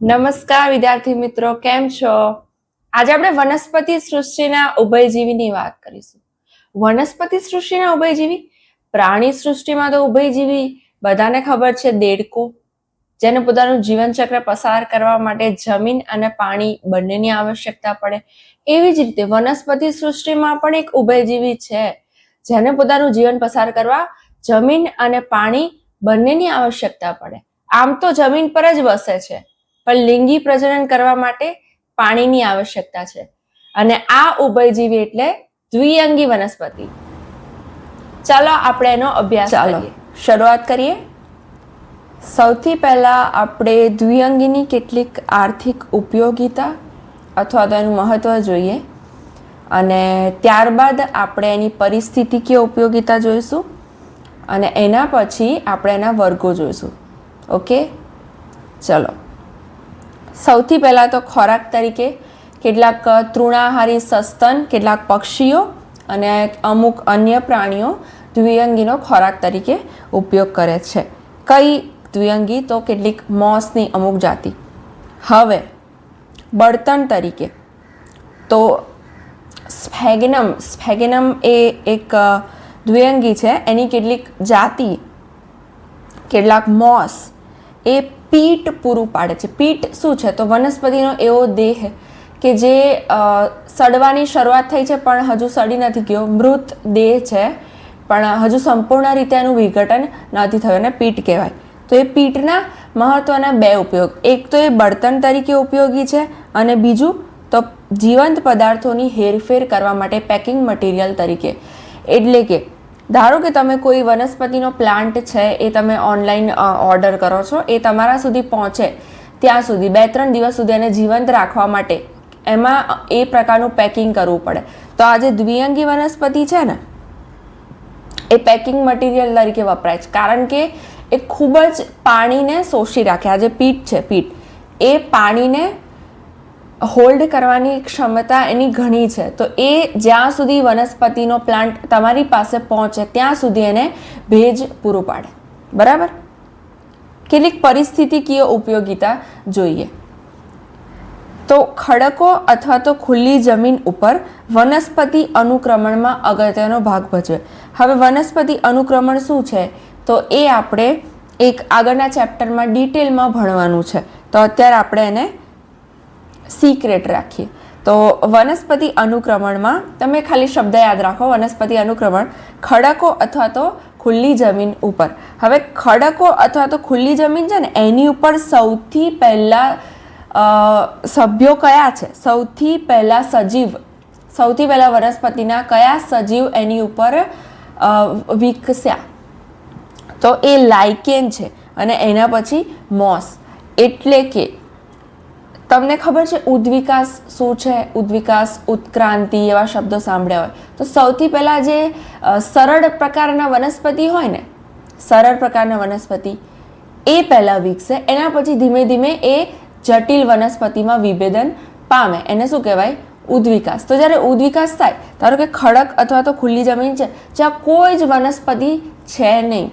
નમસ્કાર વિદ્યાર્થી મિત્રો, કેમ છો? આજે આપણે વનસ્પતિ સૃષ્ટિના ઉભયજીવીની વાત કરીશું. વનસ્પતિ સૃષ્ટિના ઉભયજીવી, પ્રાણી સૃષ્ટિમાં તો ઉભયજીવી બધાને ખબર છે, દેડકો, જેને પોતાનું જીવનચક્ર પસાર કરવા માટે જમીન અને પાણી બંનેની આવશ્યકતા પડે. એવી જ રીતે વનસ્પતિ સૃષ્ટિમાં પણ એક ઉભયજીવી છે, જેને પોતાનું જીવન પસાર કરવા જમીન અને પાણી બંનેની આવશ્યકતા પડે. આમ તો જમીન પર જ વસે છે, પણ લિંગી પ્રજનન કરવા માટે પાણીની આવશ્યકતા છે. અને આ ઉભયજીવી એટલે દ્વિઅંગી વનસ્પતિ. ચાલો આપણે એનો અભ્યાસ કરીએ. શરૂઆત કરીએ. સૌથી પહેલા આપણે દ્વિઅંગીની કેટલીક આર્થિક ઉપયોગિતા અથવા તો એનું મહત્વ જોઈએ, અને ત્યારબાદ આપણે એની પરિસ્થિતિકીય ઉપયોગિતા જોઈશું, અને એના પછી આપણે એના વર્ગો જોઈશું. ઓકે, ચલો. સૌથી પહેલાં તો ખોરાક તરીકે કેટલાક તૃણાહારી સસ્તન, કેટલાક પક્ષીઓ અને અમુક અન્ય પ્રાણીઓ દ્વિઅંગીનો ખોરાક તરીકે ઉપયોગ કરે છે. કઈ દ્વિઅંગી? તો કેટલીક મોસની અમુક જાતિ. હવે બળતણ તરીકે તો સ્ફેગેનમ એ એક દ્વિઅંગી છે. એની કેટલીક જાતિ, કેટલાક મોસ એ પીટ પૂરું પાડે છે. પીટ શું છે? તો વનસ્પતિનો એવો દેહ કે જે સડવાની શરૂઆત થઈ છે પણ હજુ સડી નથી ગયો, મૃત દેહ છે પણ હજુ સંપૂર્ણ રીતે એનું વિઘટન નથી થયું, અને પીટ કહેવાય. તો એ પીટના મહત્વના બે ઉપયોગ, એક તો એ બળતણ તરીકે ઉપયોગી છે, અને બીજું તો જીવંત પદાર્થોની હેરફેર કરવા માટે પેકિંગ મટીરિયલ તરીકે. એટલે કે ધારો કે તમે કોઈ વનસ્પતિનો પ્લાન્ટ છે, એ તમે ઓનલાઈન ઓર્ડર કરો છો, એ તમારા સુધી પહોંચે ત્યાં સુધી 2-3 દિવસ સુધી એને જીવંત રાખવા માટે એમાં એ પ્રકારનું પેકિંગ કરવું પડે. તો આ જે દ્વિઅંગી વનસ્પતિ છે ને, એ પેકિંગ મટીરિયલ તરીકે વપરાય છે, કારણ કે એ ખૂબ જ પાણીને શોષી રાખે. આ જે પીટ છે, પીટ એ પાણીને હોલ્ડ કરવાની ક્ષમતા એની ઘણી છે. તો એ જ્યાં સુધી વનસ્પતિનો પ્લાન્ટ તમારી પાસે પહોંચે ત્યાં સુધી એને ભેજ પૂરું પાડે. બરાબર? કેટલીક પરિસ્થિતિકીય ઉપયોગિતા જોઈએ. તો ખડકો અથવા તો ખુલ્લી જમીન ઉપર વનસ્પતિ અનુક્રમણમાં અગત્યનો ભાગ ભજવે. હવે વનસ્પતિ અનુક્રમણ શું છે? તો એ આપણે એક આગળના ચેપ્ટરમાં ડિટેલમાં ભણવાનું છે, તો અત્યારે આપણે એને સિક્રેટ રાખીએ. તો વનસ્પતિ અનુક્રમણમાં તમે ખાલી શબ્દ યાદ રાખો, વનસ્પતિ અનુક્રમણ ખડકો અથવા તો ખુલ્લી જમીન ઉપર. હવે ખડકો અથવા તો ખુલ્લી જમીન છે ને, એની ઉપર સૌથી પહેલા સભ્યો કયા છે? સૌથી પહેલા વનસ્પતિના કયા સજીવ એની ઉપર વિકસ્યા? તો એ લાઇકેન છે, અને એના પછી મોસ. એટલે કે તમને ખબર છે ઉદ્વિકાસ શું છે? ઉદ્વિકાસ, ઉત્ક્રાંતિ એવા શબ્દો સાંભળ્યા હોય. તો સૌથી પહેલા જે સરળ પ્રકારના વનસ્પતિ હોય ને, સરળ પ્રકારના વનસ્પતિ એ પહેલા વિકસે, એના પછી ધીમે ધીમે એ જટિલ વનસ્પતિમાં વિભેદન પામે. એને શું કહેવાય? ઉદ્વિકાસ. તો જ્યારે ઉદ્વિકાસ થાય, ધારો કે ખડક અથવા તો ખુલ્લી જમીન છે જ્યાં કોઈ જ વનસ્પતિ છે નહીં,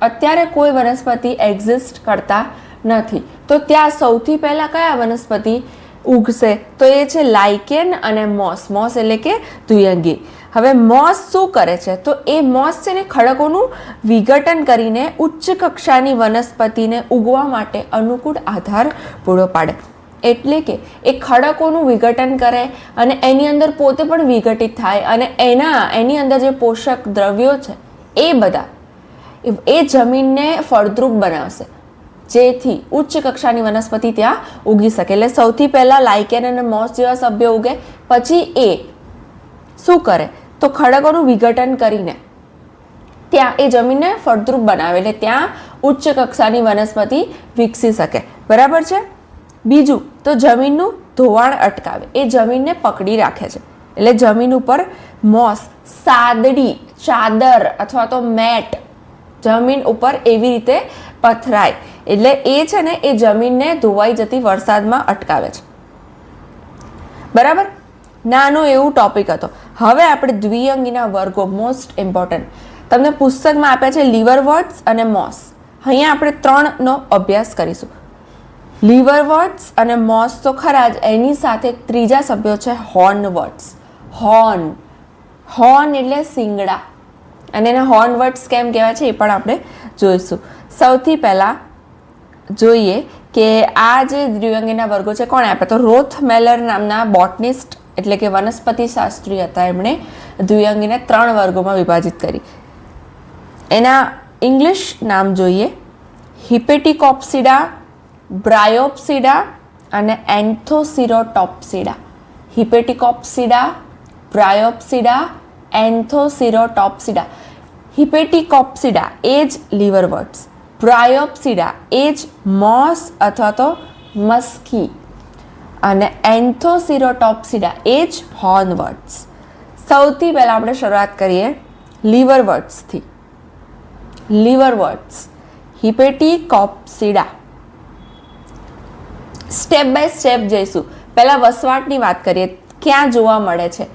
અત્યારે કોઈ વનસ્પતિ એક્ઝિસ્ટ કરતા નથી, તો ત્યાં સૌથી પહેલા કયા વનસ્પતિ ઉગશે? તો એ છે લાઇકેન અને મોસ. મોસ એટલે કે દ્વિઅંગી. હવે મોસ શું કરે છે? તો એ મોસ છે ને ખડકોનું વિઘટન કરીને ઉચ્ચ કક્ષાની વનસ્પતિને ઉગવા માટે અનુકૂળ આધાર પૂરો પાડે. એટલે કે એ ખડકોનું વિઘટન કરે અને એની અંદર પોતે પણ વિઘટિત થાય, અને એની અંદર જે પોષક દ્રવ્યો છે એ બધા એ જમીનને ફળદ્રુપ બનાવશે, જેથી ઉચ્ચ કક્ષાની વનસ્પતિ ત્યાં ઉગી શકે. એટલે સૌથી પહેલા લાઇકેન અને મોસ જેવા સભ્યો ઉગે, પછી એ શું કરે? તો ખડકોનું વિઘટન કરીને ત્યાં એ જમીનને ફળદ્રુપ બનાવે, એટલે ત્યાં ઉચ્ચ કક્ષાની વનસ્પતિ વિકસી શકે. બરાબર છે? બીજું તો જમીનનું ધોવાણ અટકાવે, એ જમીનને પકડી રાખે છે. એટલે જમીન ઉપર મોસ, સાદડી, ચાદર અથવા તો મેટ જમીન ઉપર એવી રીતે પથરાય, એટલે એ છે ને એ જમીનને ધોવાઈ જતી વરસાદમાં અટકાવે છે. બરાબર? નાનો એવું ટોપિક હતો. હવે આપણે દ્વિઅંગીના વર્ગો, મોસ્ટ ઇમ્પોર્ટન્ટ તમને પુસ્તકમાં આપ્યા છે, લીવરવર્ટ્સ અને મોસ. અહીંયા આપણે 3નો અભ્યાસ કરીશું. લીવરવર્ટ્સ અને મોસ તો ખરા જ, એની સાથે ત્રીજા સભ્યો છે હોર્નવર્ટ્સ. હોર્ન એટલે શિંગડા, અને એને હોર્નવર્ટ્સ કેમ કહેવાય છે એ પણ આપણે જોઈશું. સૌથી પહેલાં જોઈએ કે આ જે દ્વિઅંગીના વર્ગો છે કોણે આપ્યા, તો રોથ મેલર નામના બોટનિસ્ટ એટલે કે વનસ્પતિ શાસ્ત્રી હતા. એમણે દ્વિઅંગીને 3 વર્ગોમાં વિભાજિત કરી. એના ઇંગ્લિશ નામ જોઈએ: હિપેટિકોપ્સિડા, બ્રાયોપ્સિડા અને એન્થોસિરોટોપ્સિડા. હિપેટિકોપ્સિડા, બ્રાયોપ્સિડા, એન્થોસિરોટોપ્સિડા. હિપેટિકોપ્સિડા એ જ લીવરવર્ટ્સ, બ્રાયોપ્સિડા એ જ મોસ અથવા તો મસ્કી, અને એન્થોસિરોટોપ્સિડા એ જ હોર્નવર્ટ્સ. સૌથી પહેલાં આપણે શરૂઆત કરીએ લીવરવર્ટ્સથી. લીવરવર્ટ્સ, હિપેટિકોપ્સિડા. સ્ટેપ બાય સ્ટેપ જઈશું. પહેલાં વસવાટની વાત કરીએ, ક્યાં જોવા મળે છે,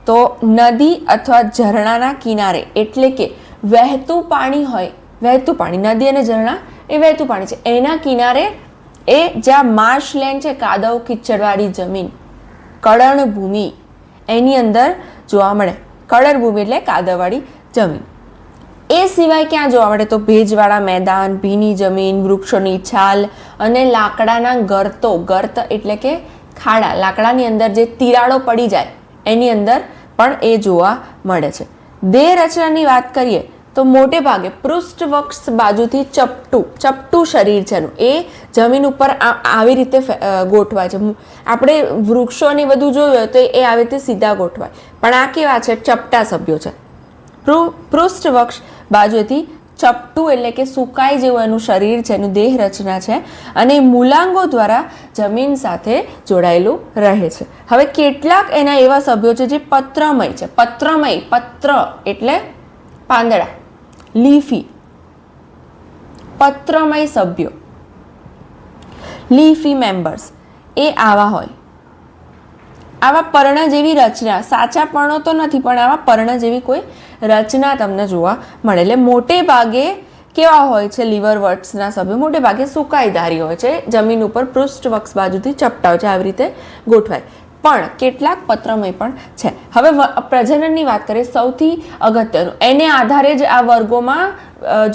તો નદી અથવા ઝરણાના કિનારે, એટલે કે વહેતું પાણી હોય, વહેતું પાણી, નદી અને ઝરણા એ વહેતું પાણી છે, એના કિનારે, એ જ્યાં માર્શલેન્ડ છે, કાદવ કીચડવાળી જમીન, કળણ ભૂમિ, એની અંદર જોવા મળે. કળણ ભૂમિ એટલે કાદવવાળી જમીન. એ સિવાય ક્યાં જોવા મળે, તો ભેજવાળા મેદાન, ભીની જમીન, વૃક્ષોની છાલ અને લાકડાના ગર્તો. ગર્ત એટલે કે ખાડા, લાકડાની અંદર જે તિરાડો પડી જાય એની અંદર પણ એ જોવા મળે છે. દેહ રચનાની વાત કરીએ તો મોટે ભાગે પૃષ્ઠવક્ષ બાજુથી ચપટું શરીર છે એનું, એ જમીન ઉપર આવી રીતે ગોઠવાય છે. આપણે વૃક્ષોની બધું જોયું હોય તો એ આવી રીતે સીધા ગોઠવાય, પણ આ કેવા છે, ચપટા સભ્યો છે. પૃષ્ઠવક્ષ બાજુથી ચપટું એટલે કે સુકાઈ જેવું એનું શરીર છે, એનું દેહ રચના છે, અને મૂલાંગો દ્વારા જમીન સાથે જોડાયેલું રહે છે. હવે કેટલાક એના એવા સભ્યો છે જે પત્રમય છે. પત્ર એટલે પાંદડા, લીફી. પત્રમય સભ્યો, લીફી મેમ્બર્સ, એ આવા હોય. આવા પર્ણ જેવી રચના, સાચા પર્ણો તો નથી પણ આવા પર્ણ જેવી કોઈ રચના તમને જોવા મળે. એટલે મોટે ભાગે કેવા હોય છે લીવરવર્ટ્સના સભ્યો, મોટે ભાગે સુકાઈધારી હોય છે, જમીન ઉપર પૃષ્ઠવક્ષ બાજુથી ચપટા હોય છે, આવી રીતે ગોઠવાય. પણ કેટલાક પત્રમય પણ છે. હવે પ્રજનનની વાત કરીએ, સૌથી અગત્યનું, એને આધારે જ આ વર્ગોમાં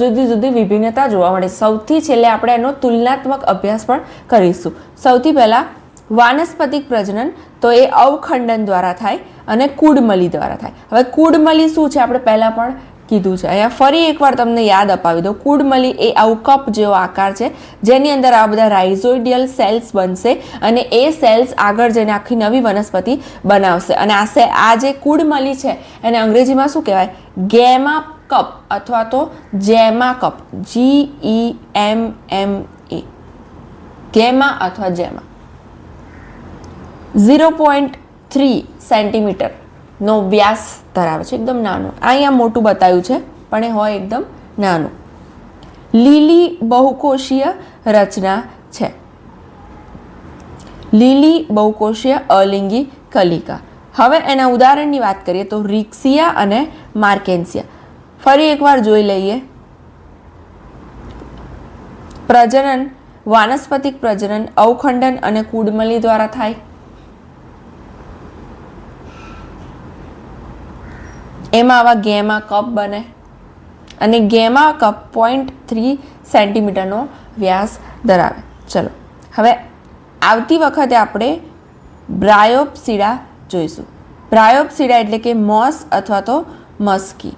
જુદી જુદી વિભિન્નતા જોવા મળે. સૌથી છેલ્લે આપણે એનો તુલનાત્મક અભ્યાસ પણ કરીશું. સૌથી પહેલા વાનસ્પતિક પ્રજનન, તો એ અવખંડન દ્વારા થાય અને કુડમલી દ્વારા થાય. હવે કુડમલી શું છે આપણે પહેલા પણ કીધું છે, અહીંયા ફરી એકવાર તમને યાદ અપાવી દો. કુડમલી એ આવું કપ જેવો આકાર છે, જેની અંદર આ બધા રાઇઝોઇડિયલ સેલ્સ બનશે, અને એ સેલ્સ આગળ જઈને આખી નવી વનસ્પતિ બનાવશે. અને આ જે કુડમલી છે એને અંગ્રેજીમાં શું કહેવાય, ગેમા કપ અથવા તો જેમા કપ, GEMMA, ગેમા અથવા જેમા. 0.3 સેન્ટીમીટરનો વ્યાસ ધરાવે છે, એકદમ નાનું. અહીંયા મોટું બતાવ્યું છે પણ એ હોય એકદમ નાનું. લીલી બહુકોષીય રચના છે. લીલી બહુકોષીય અલિંગી કલિકા. હવે એના ઉદાહરણની વાત કરીએ તો રિક્સિયા અને માર્કેન્સિયા. ફરી એકવાર જોઈ લઈએ. પ્રજનન, વાનસ્પતિક પ્રજનન અવખંડન અને કુડમલી દ્વારા થાય. એમાં આવા ગેમા કપ બને, અને ગેમા કપ 0.3 સેન્ટીમીટરનો વ્યાસ ધરાવે. ચલો હવે આવતી વખતે આપણે બ્રાયોપ્સિડા જોઈશું. બ્રાયોપ્સિડા એટલે કે મોસ અથવા તો મસ્કી.